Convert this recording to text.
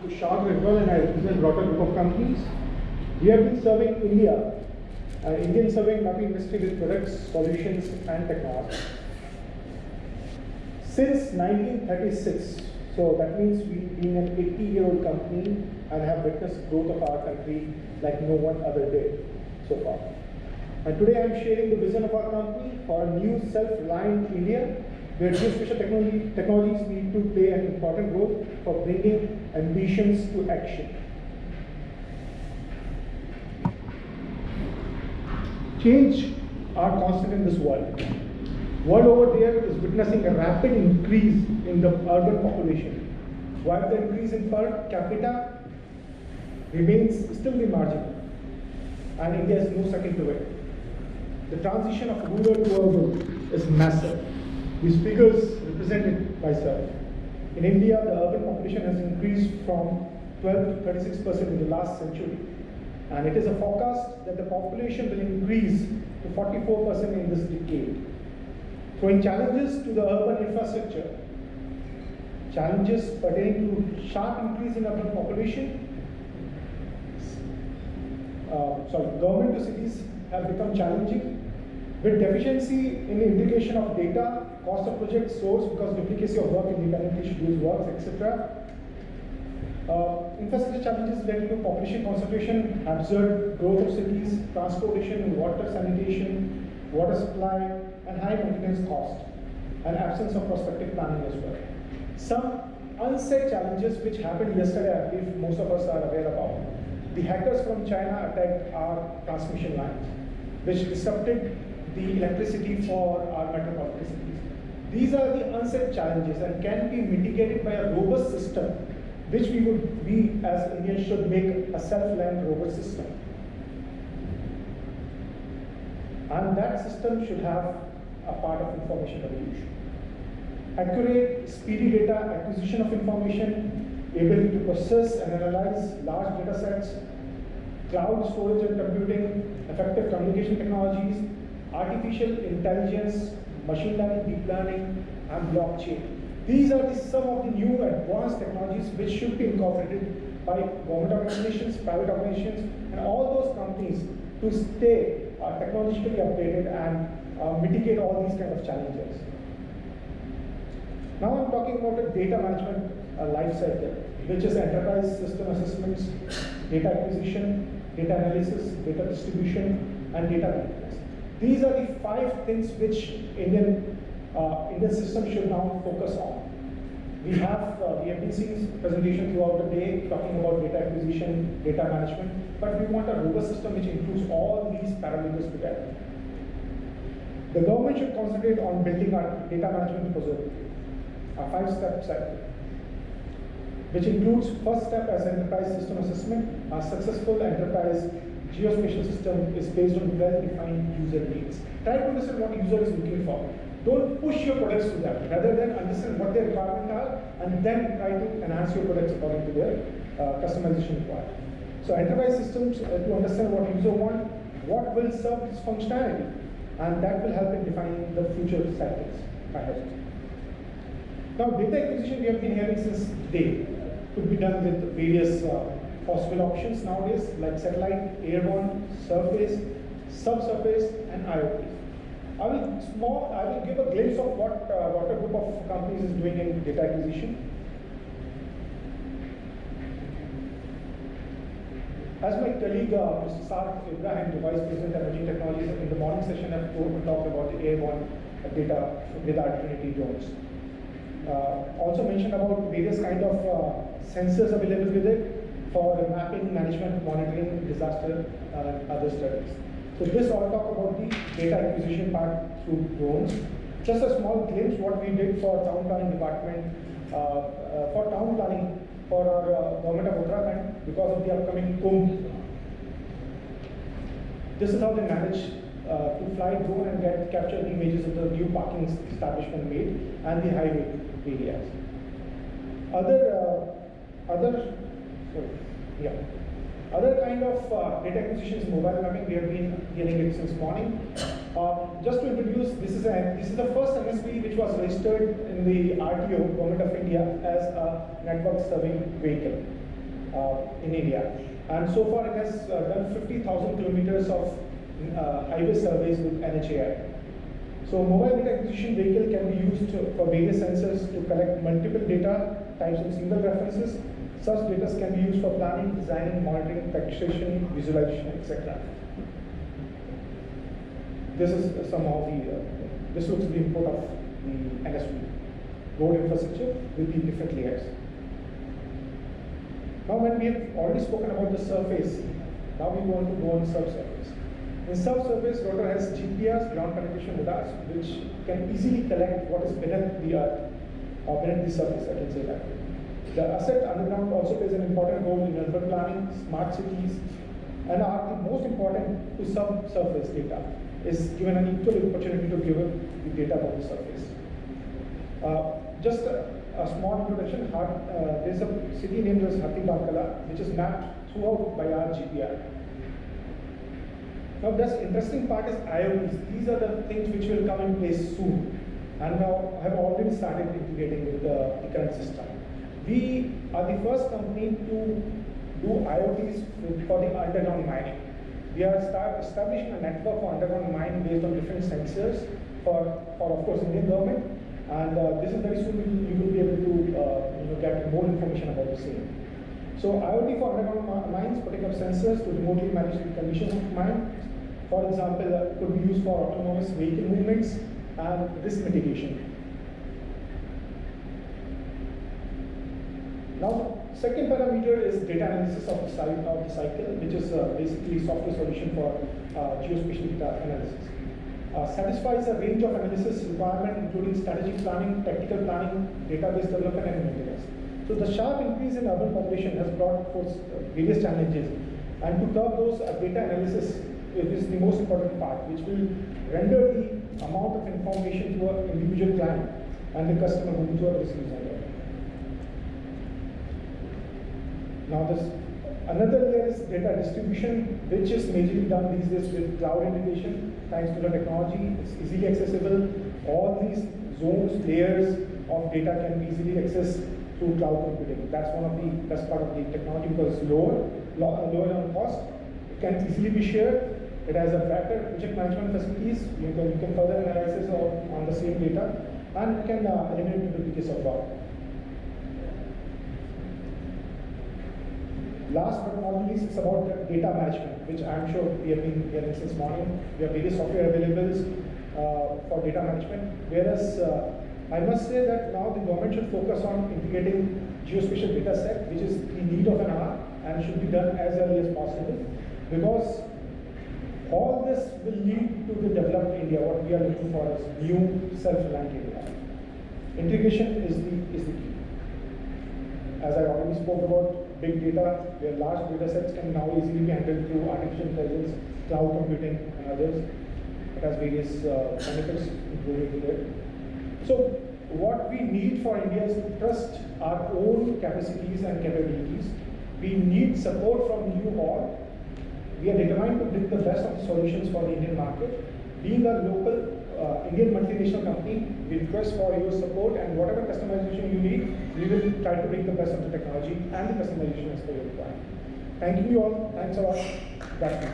Tushar Redwal and I represent Rotter Group of Companies. We have been serving Indian surveying mapping industry with products, solutions and technology since 1936. So that means we being an 80-year-old company and have witnessed growth of our country like no one other did so far. And today I am sharing the vision of our company for a new self-reliant India where geospatial technologies need to play an important role for bringing ambitions to action. Change are constant in this world. World over there is witnessing a rapid increase in the urban population, while the increase in per capita remains still marginal, and India is no second to it. The transition of rural to urban is massive. These figures represent it by itself. In India, the urban population has increased from 12 to 36% in the last century. And it is a forecast that the population will increase to 44% in this decade. Throwing challenges to the urban infrastructure, challenges pertaining to sharp increase in urban population, government to cities have become challenging, with deficiency in the integration of data, cost of project source because duplicacy of work independently scheduled works, etc. Infrastructure challenges led to population concentration, absurd growth of cities, transportation, water sanitation, water supply, and high maintenance cost, and absence of prospective planning as well. Some unsaid challenges which happened yesterday, I believe most of us are aware about. The hackers from China attacked our transmission lines, which disrupted the electricity for our metropolitan cities. These are the unsaid challenges and can be mitigated by a robust system, which we as Indians should make a self-reliant robust system. And that system should have a part of information revolution. Accurate, speedy data acquisition of information, ability to process and analyze large data sets, cloud storage and computing, effective communication technologies, artificial intelligence, machine learning, deep learning, and blockchain. These are some of the new advanced technologies which should be incorporated by government organizations, private organizations, and all those companies to stay technologically updated and mitigate all these kind of challenges. Now I'm talking about the data management life cycle, which is enterprise system assessments, data acquisition, data analysis, data distribution, and data maintenance. These are the 5 things which Indian system should now focus on. We have been seeing presentation throughout the day talking about data acquisition, data management, but we want a robust system which includes all these parameters together. The government should concentrate on building our data management repository, a 5-step cycle, which includes first step as enterprise system assessment. A successful enterprise geospatial system is based on well-defined user needs. Try to understand what user is looking for. Don't push your products to them, rather than understand what their requirements are and then try to enhance your products according to their customization required. So enterprise systems to understand what user want, what will serve this functionality, and that will help in defining the future cycles. Now data acquisition we have been hearing since day could be done with various possible options nowadays like satellite, airborne, surface, subsurface, and IoT. I will give a glimpse of what a group of companies is doing in data acquisition. As my colleague Mr. Sark Ibrahim, the Vice President of Emerging Technologies, in the morning session have talked about the airborne data with our Trinity drones. Also mentioned about various kind of sensors available with it for mapping, management, monitoring, disaster, and other studies. So this all talk about the data acquisition part through drones. Just a small glimpse what we did for town planning department, for our government of Uttarakhand because of the upcoming Kumbh. This is how they manage to fly drone and capture the images of the new parking establishment made and the highway areas. Other kind of data acquisition is mobile mapping. We have been hearing it since morning. Just to introduce, this is the first MSP which was registered in the RTO, Government of India, as a network serving vehicle. in India. And so far it has done 50,000 kilometers of highway surveys with NHAI. So mobile data acquisition vehicle can be used for various sensors to collect multiple data types in single references. Such data can be used for planning, designing, monitoring, taxation, visualization, etc. This is somehow this looks the input of the NSV, road infrastructure with the different layers. Now when we have already spoken about the surface, now we want to go on subsurface. In subsurface, rotor has GPS, ground penetration radars, which can easily collect what is beneath the earth, or beneath the surface, I can say that. The asset underground also plays an important role in urban planning, smart cities, and are the most important to subsurface data, is given an equal opportunity to give the data about the surface. Just a small introduction, there is a city named as Hathi, which is mapped throughout by our GPR. Now this interesting part is IoTs. These are the things which will come in place soon, and now have already started integrating with the current system. We are the first company to do IoTs for the underground mining. We are establishing a network for underground mining based on different sensors for of course Indian government, and this is very soon you will be able to get more information about the same. So IoT for underground mines, putting up sensors to remotely manage the conditions of mine. For example, could be used for autonomous vehicle movements and risk mitigation. Now, second parameter is data analysis of the cycle, which is basically software solution for geospatial data analysis. Satisfies a range of analysis requirements, including strategic planning, tactical planning, database development, and maintenance. So the sharp increase in urban population has brought forth various challenges, and to curb those, data analysis is the most important part, which will render the amount of information to an individual client and the customer whomsoever is using it. Now another layer is data distribution, which is majorly done these days with cloud integration. Thanks to the technology, it's easily accessible. All these zones, layers of data can be easily accessed through cloud computing. That's one of the best part of the technology because it's lower on cost. It can easily be shared. It has a better project management facilities. You can further analysis on the same data, and it can eliminate duplicates of work. Last but not least, it's about data management, which I'm sure we have been hearing since morning. We have various software available for data management. Whereas I must say that now the government should focus on integrating geospatial data set, which is the need of an hour and should be done as early as possible, because all this will lead to the developed India. What we are looking for is new self-reliant India. Integration is the key. As I already spoke about big data, where large data sets can now easily be handled through artificial intelligence, cloud computing, and others. It has various benefits included there. So what we need for India is to trust our own capacities and capabilities. We need support from you all. We are determined to bring the best of the solutions for the Indian market. Being a local Indian multinational company, we request for your support, and whatever customization you need, we will try to bring the best of the technology and the customization as per your requirement. Thank you all. Thanks a lot. That's it.